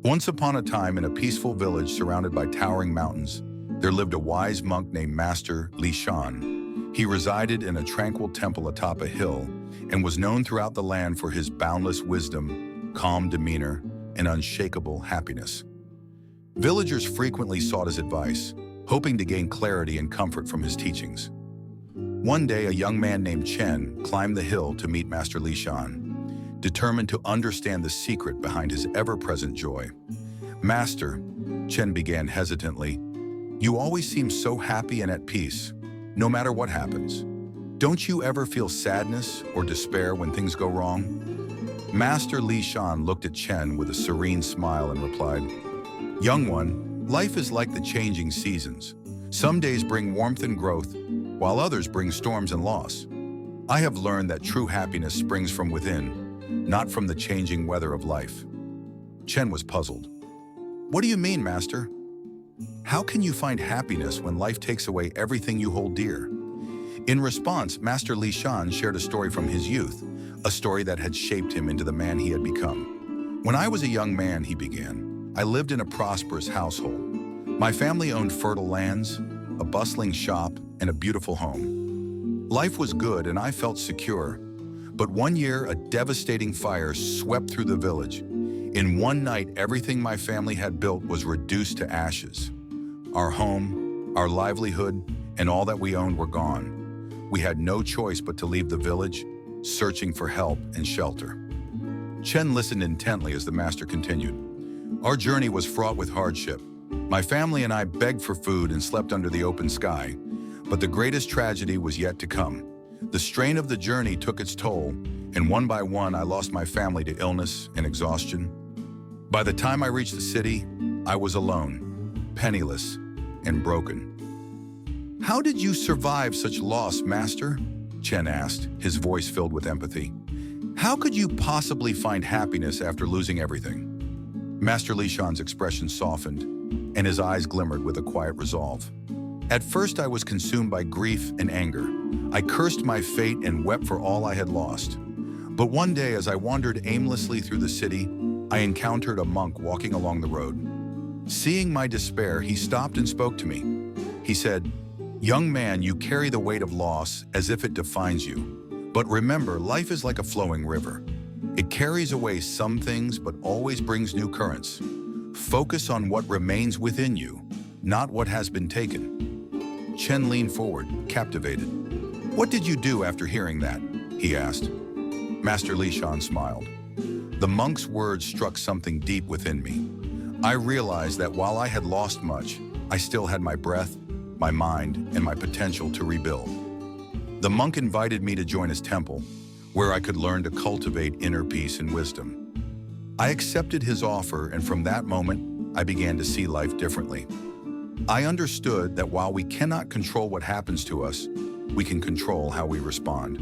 Once upon a time, in a peaceful village surrounded by towering mountains, there lived a wise monk named Master Li Shan. He resided in a tranquil temple atop a hill and was known throughout the land for his boundless wisdom, calm demeanor, and unshakable happiness. Villagers frequently sought his advice, hoping to gain clarity and comfort from his teachings. One day, a young man named Chen climbed the hill to meet Master Li Shan, determined to understand the secret behind his ever-present joy. "Master," Chen began hesitantly, "you always seem so happy and at peace, no matter what happens. Don't you ever feel sadness or despair when things go wrong?" Master Li Shan looked at Chen with a serene smile and replied, "Young one, life is like the changing seasons. Some days bring warmth and growth, while others bring storms and loss. I have learned that true happiness springs from within, not from the changing weather of life." Chen was puzzled. "What do you mean, Master? How can you find happiness when life takes away everything you hold dear?" In response, Master Li Shan shared a story from his youth, a story that had shaped him into the man he had become. "When I was a young man," he began, "I lived in a prosperous household. My family owned fertile lands, a bustling shop, and a beautiful home. Life was good and I felt secure. But one year, a devastating fire swept through the village. In one night, everything my family had built was reduced to ashes. Our home, our livelihood, and all that we owned were gone. We had no choice but to leave the village, searching for help and shelter." Chen listened intently as the master continued. "Our journey was fraught with hardship. My family and I begged for food and slept under the open sky. But the greatest tragedy was yet to come. The strain of the journey took its toll, and one by one I lost my family to illness and exhaustion. By the time I reached the city, I was alone, penniless, and broken." "How did you survive such loss, Master?" Chen asked, his voice filled with empathy. "How could you possibly find happiness after losing everything?" Master Li Shan's expression softened, and his eyes glimmered with a quiet resolve. "At first I was consumed by grief and anger. I cursed my fate and wept for all I had lost. But one day, as I wandered aimlessly through the city, I encountered a monk walking along the road. Seeing my despair, he stopped and spoke to me. He said, 'Young man, you carry the weight of loss as if it defines you. But remember, life is like a flowing river. It carries away some things, but always brings new currents. Focus on what remains within you, not what has been taken.'" Chen leaned forward, captivated. "What did you do after hearing that?" he asked. Master Li Shan smiled. "The monk's words struck something deep within me. I realized that while I had lost much, I still had my breath, my mind, and my potential to rebuild. The monk invited me to join his temple, where I could learn to cultivate inner peace and wisdom. I accepted his offer, and from that moment, I began to see life differently. I understood that while we cannot control what happens to us, we can control how we respond.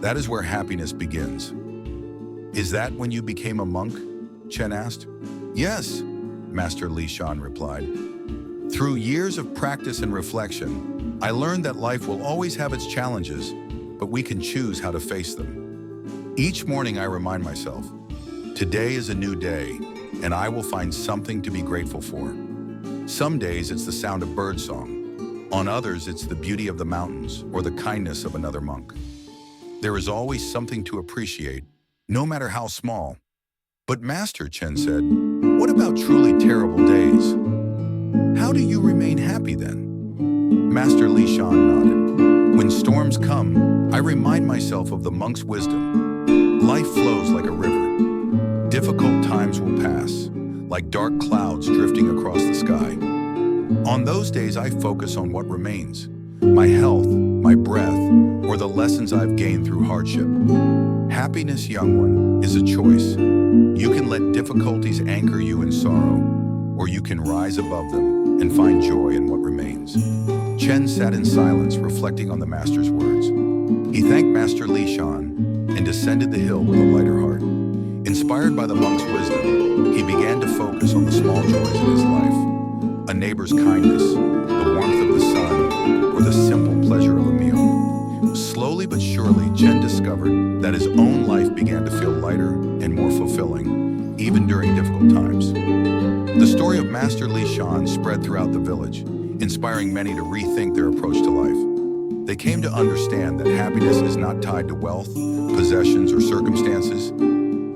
That is where happiness begins." "Is that when you became a monk?" Chen asked. "Yes," Master Li Shan replied. "Through years of practice and reflection, I learned that life will always have its challenges, but we can choose how to face them. Each morning I remind myself, today is a new day, and I will find something to be grateful for. Some days it's the sound of birdsong. On others, it's the beauty of the mountains or the kindness of another monk. There is always something to appreciate, no matter how small." "But Master," Chen said, "what about truly terrible days? How do you remain happy then?" Master Li Shan nodded. "When storms come, I remind myself of the monk's wisdom. Life flows like a river. Difficult times will pass, like dark clouds drifting across the sky. On those days, I focus on what remains, my health, my breath, or the lessons I've gained through hardship. Happiness, young one, is a choice. You can let difficulties anchor you in sorrow, or you can rise above them and find joy in what remains." Chen sat in silence, reflecting on the master's words. He thanked Master Li Shan and descended the hill with a lighter heart. Inspired by the monk's wisdom, he began to focus on the small joys of his life: a neighbor's kindness, the warmth of the sun, or the simple pleasure of a meal. Slowly but surely, Chen discovered that his own life began to feel lighter and more fulfilling, even during difficult times. The story of Master Li Shan spread throughout the village, inspiring many to rethink their approach to life. They came to understand that happiness is not tied to wealth, possessions, or circumstances,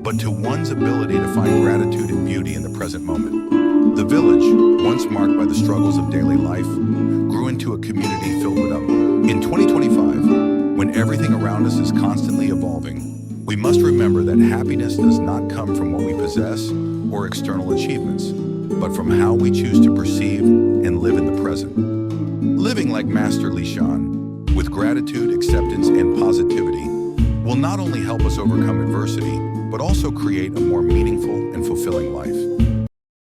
but to one's ability to find gratitude and beauty in the present moment. The village, once marked by the struggles of daily life, grew into a community filled with hope. In 2025, when everything around us is constantly evolving, we must remember that happiness does not come from what we possess or external achievements, but from how we choose to perceive and live in the present. Living like Master Li Shan, with gratitude, acceptance, and positivity, will not only help us overcome adversity, but also create a more meaningful and fulfilling life.